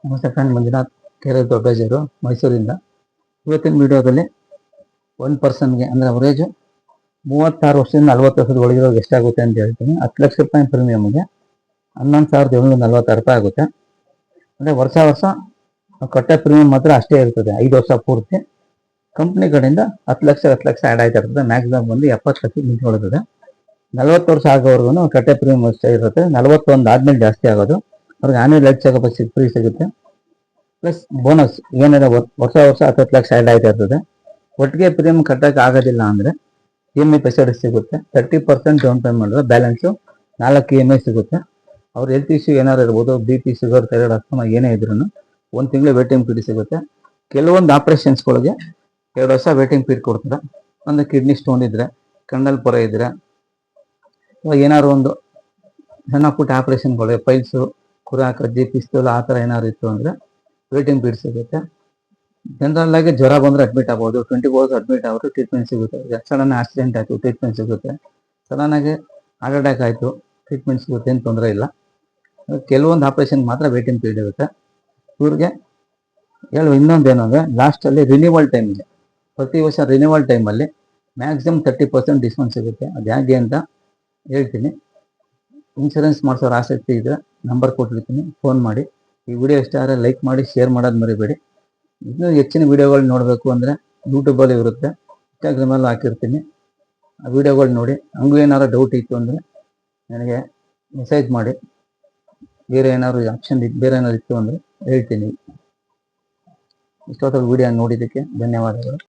ನಮಸ್ತೆ ಫ್ರೆಂಡ್, ಮಂಜುನಾಥ್ ಕೆರೆ ದೊಡ್ಡಜರು ಮೈಸೂರಿಂದ. ಇವತ್ತಿನ ವಿಡಿಯೋದಲ್ಲಿ ಒಂದು ಪರ್ಸನ್ಗೆ ಅಂದರೆ ಅವರೇಜು 36 ವರ್ಷದಿಂದ 40 ವರ್ಷದ ಒಳಗಿರೋದು ಎಷ್ಟಾಗುತ್ತೆ ಅಂತ ಹೇಳ್ತೀನಿ. 10 ಲಕ್ಷ ರೂಪಾಯಿ ಪ್ರೀಮಿಯಮ್ಗೆ 11,746 ರೂಪಾಯಿ ಆಗುತ್ತೆ. ಅಂದರೆ ವರ್ಷ ನಾವು ಕಟ್ಟೋ ಪ್ರೀಮಿಯಂ ಮಾತ್ರ ಅಷ್ಟೇ ಇರ್ತದೆ, 5 ವರ್ಷ ಪೂರ್ತಿ. ಕಂಪ್ನಿ ಕಡೆಯಿಂದ 10 ಲಕ್ಷ ಆ್ಯಡ್ ಆಯ್ತಾ ಇರ್ತದೆ. ಮ್ಯಾಕ್ಸಿಮಮ್ ಬಂದು 70 ಲಕ್ಷ ನಿಂತ್ಕೊಳ್ಳುತ್ತದೆ. 40 ವರ್ಷ ಆಗೋವರೆಗೂ ಕಟ್ಟೆ ಪ್ರೀಮಿಯಂ ಅಷ್ಟೇ ಇರುತ್ತೆ. 41 ಆದ್ಮೇಲೆ ಜಾಸ್ತಿ ಆಗೋದು. ಅವ್ರಿಗೆ ಆನ್ಯುವಲ್ ಹೆಲ್ತ್ ಚೆಕಪ್ ಫ್ರೀ ಸಿಗುತ್ತೆ. ಪ್ಲಸ್ ಬೋನಸ್ ಏನಾರ ವರ್ಷ 10 ಲಕ್ಷ ಆ್ಯಡ್ ಆಯ್ತಾ ಇರ್ತದೆ. ಒಟ್ಟಿಗೆ ಪ್ರೀಮಿಯಂ ಕಟ್ಟಕ್ಕೆ ಆಗೋದಿಲ್ಲ ಅಂದರೆ EMI ಫೆಸಿಲಿಟಿ ಸಿಗುತ್ತೆ. 30% ಡೌನ್ ಪೇಮೆಂಟ್ ಮಾಡಿದ್ರೆ ಬ್ಯಾಲೆನ್ಸು 4 EMI ಸಿಗುತ್ತೆ. ಅವ್ರ ಹೆಲ್ತ್ ಇಶ್ಯೂ ಏನಾರು ಇರ್ಬೋದು, BP, ಶುಗರ್, ಥೈರಾಯ್ಡ್, ಅಸ್ತಮಾ ಏನೇ ಇದ್ರೂ 1 ತಿಂಗಳು ವೇಟಿಂಗ್ ಪೀರಿಯಡ್ ಸಿಗುತ್ತೆ. ಕೆಲವೊಂದು ಆಪ್ರೇಷನ್ಸ್ಗಳಿಗೆ 2 ವರ್ಷ ವೇಟಿಂಗ್ ಪೀರಿಯಡ್ ಕೊಡ್ತಾರೆ. ಒಂದು ಕಿಡ್ನಿ ಸ್ಟೋನ್ ಇದ್ದರೆ, ಕಣ್ಣಲ್ಲಿ ಪೊರೆ ಇದ್ದರೆ, ಇವಾಗ ಏನಾದ್ರು ಒಂದು ಸಣ್ಣ ಪುಟ್ಟ ಆಪ್ರೇಷನ್ಗಳು, ಪೈಲ್ಸು, ಕುರಾಕ್, ಪಿಸ್ತೂಲ್ ಆ ಥರ ಏನಾದ್ರು ಇತ್ತು ಅಂದರೆ ವೇಟಿಂಗ್ ಪೀರಿಯಡ್ ಸಿಗುತ್ತೆ. ಜನರಲ್ ಆಗಿ ಜ್ವರ ಬಂದರೆ ಅಡ್ಮಿಟ್ ಆಗ್ಬೋದು. 24 hours ಅಡ್ಮಿಟ್ ಆಗೋದು ಟ್ರೀಟ್ಮೆಂಟ್ ಸಿಗುತ್ತೆ. ಸಡನ್ ಆಕ್ಸಿಡೆಂಟ್ ಆಯಿತು, ಟ್ರೀಟ್ಮೆಂಟ್ ಸಿಗುತ್ತೆ. ಸಡನ್ನಾಗಿ ಹಾರ್ಟ್ ಅಟ್ಯಾಕ್ ಆಯಿತು, ಟ್ರೀಟ್ಮೆಂಟ್ ಸಿಗುತ್ತೆ, ಏನು ತೊಂದರೆ ಇಲ್ಲ. ಕೆಲವೊಂದು ಆಪ್ರೇಷನ್ ಮಾತ್ರ ವೇಟಿಂಗ್ ಪೀರಿಯಡ್ ಇರುತ್ತೆ. ಇವ್ರಿಗೆ ಹೇಳುವ ಇನ್ನೊಂದೇನು ಅಂದರೆ, ಲಾಸ್ಟಲ್ಲಿ ರಿನ್ಯೂವಲ್ ಟೈಮಿಗೆ, ಪ್ರತಿ ವರ್ಷ ರಿನ್ಯೂವಲ್ ಟೈಮಲ್ಲಿ ಮ್ಯಾಕ್ಸಿಮಮ್ 30% ಡಿಸ್ಕೌಂಟ್ ಸಿಗುತ್ತೆ. ಅದು ಹೇಗೆ ಅಂತ ಹೇಳ್ತೀನಿ. ಇನ್ಶೂರೆನ್ಸ್ ಮಾಡಿಸೋರು ಆಸಕ್ತಿ ಇದ್ದರೆ ನಂಬರ್ ಕೊಟ್ಟಿರ್ತೀನಿ, ಫೋನ್ ಮಾಡಿ. ಈ ವಿಡಿಯೋ ಇಷ್ಟ ಆದರೆ ಲೈಕ್ ಮಾಡಿ, ಶೇರ್ ಮಾಡೋದು ಮರಿಬೇಡಿ. ಇನ್ನೂ ಹೆಚ್ಚಿನ ವಿಡಿಯೋಗಳು ನೋಡಬೇಕು ಅಂದರೆ ಯೂಟ್ಯೂಬಲ್ಲಿ ಇರುತ್ತೆ, ಇನ್ಸ್ಟಾಗ್ರಾಮಲ್ಲಿ ಹಾಕಿರ್ತೀನಿ. ಆ ವಿಡಿಯೋಗಳು ನೋಡಿ. ಹಂಗೂ ಏನಾದ್ರು ಡೌಟ್ ಇತ್ತು ಅಂದರೆ ನನಗೆ ಮೆಸೇಜ್ ಮಾಡಿ. ಬೇರೆ ಏನಾದ್ರು ಇತ್ತು ಅಂದರೆ ಹೇಳ್ತೀನಿ. ಇಷ್ಟೊತ್ತಲ್ಲಿ ವಿಡಿಯೋ ನೋಡಿದ್ದಕ್ಕೆ ಧನ್ಯವಾದಗಳು.